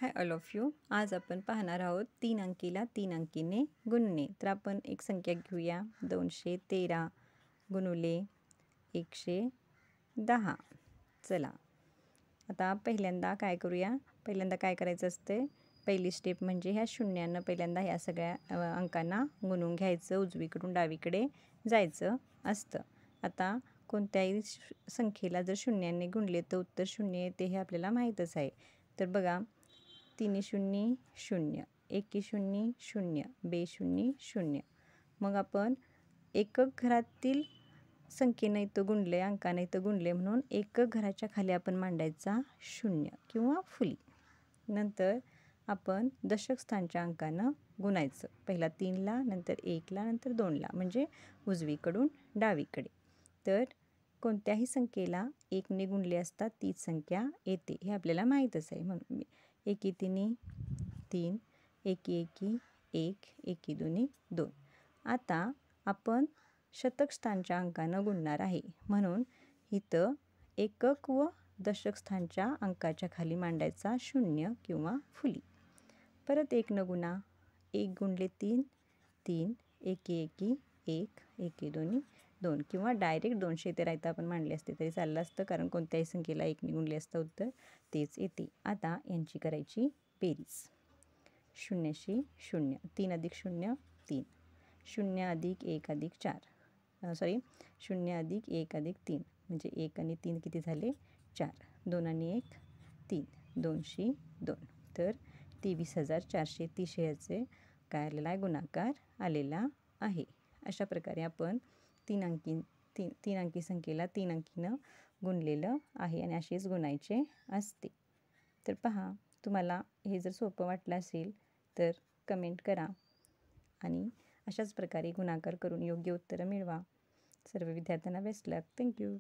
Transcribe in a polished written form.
Hi all of you. आज आपण पाहणार आहोत 3 अंकीला 3 अंकीने गुणणे. तर आपण एक संख्या घेऊया 213 गुणुले 110. चला आता पहिल्यांदा काय करूया. पहिल्यांदा काय करायचं असते, पहिली स्टेप म्हणजे ह्या शून्यानं पहिल्यांदा ह्या सगळ्या अंकांना गुणून घ्यायचं, उजवीकडून डावीकडे जायचं असतं. आता कोणत्याही संख्येला जर शून्याने गुणले तर उत्तर शून्य येते हे आपल्याला माहीतच आहे. तर बघा, 3 शून्य शून्य, 1 शून्य शून्य, 2 शून्य शून्य. मग आपण एकक घरातील संख्येनं इथं गुणले, अंकानं इथं गुणले म्हणून एकक घराच्या खाली आपण मांडायचा शून्य किंवा फुली. नंतर आपण दशक स्थानच्या अंकानं गुणायचं. पहिला 3ला, नंतर 1ला, नंतर 2ला, म्हणजे उजवीकडून डावीकडे. तर कोणत्याही संख्येला 1ने गुणले असता तीच संख्या येते हे आपल्याला माहीतच आहे. म्हणून मी 1 3 3, 1 1 1, 1 2 2. आता आपण शतक स्थानच्या अंकानं गुणणार आहे म्हणून इथं एकक व दशक स्थानच्या अंकाच्या खाली मांडायचा शून्य किंवा फुली. परत 1 न गुणा, 1 गुणले 3 3, 1 1 1, 1 2 2, किंवा डायरेक्ट 213 आपण मांडले असते तरी चाललं असतं, कारण कोणत्याही संख्येला 1ने गुणले असतं उत्तर तेच येते. आता यांची करायची बेरीज. 0 0, 3 अधिक 0 3, 0 अधिक 1 अधिक 4, 0 अधिक 1 अधिक 3, म्हणजे 1 आणि 3 किती झाले 4, 2 आणि 1 3, 200 2. तर 23,430 याचे काय आलेला आहे, गुणाकार आलेला आहे. अशा प्रकारे आपण तीन अंकी संख्येला 3 अंकीनं गुणलेलं आहे आणि असेच गुणायचे असते. तर पहा, तुम्हाला हे जर सोपं वाटलं असेल तर कमेंट करा आणि अशाच प्रकारे गुणाकार करून योग्य उत्तरं मिळवा. सर्व विद्यार्थ्यांना बेस्ट लक. थँक्यू.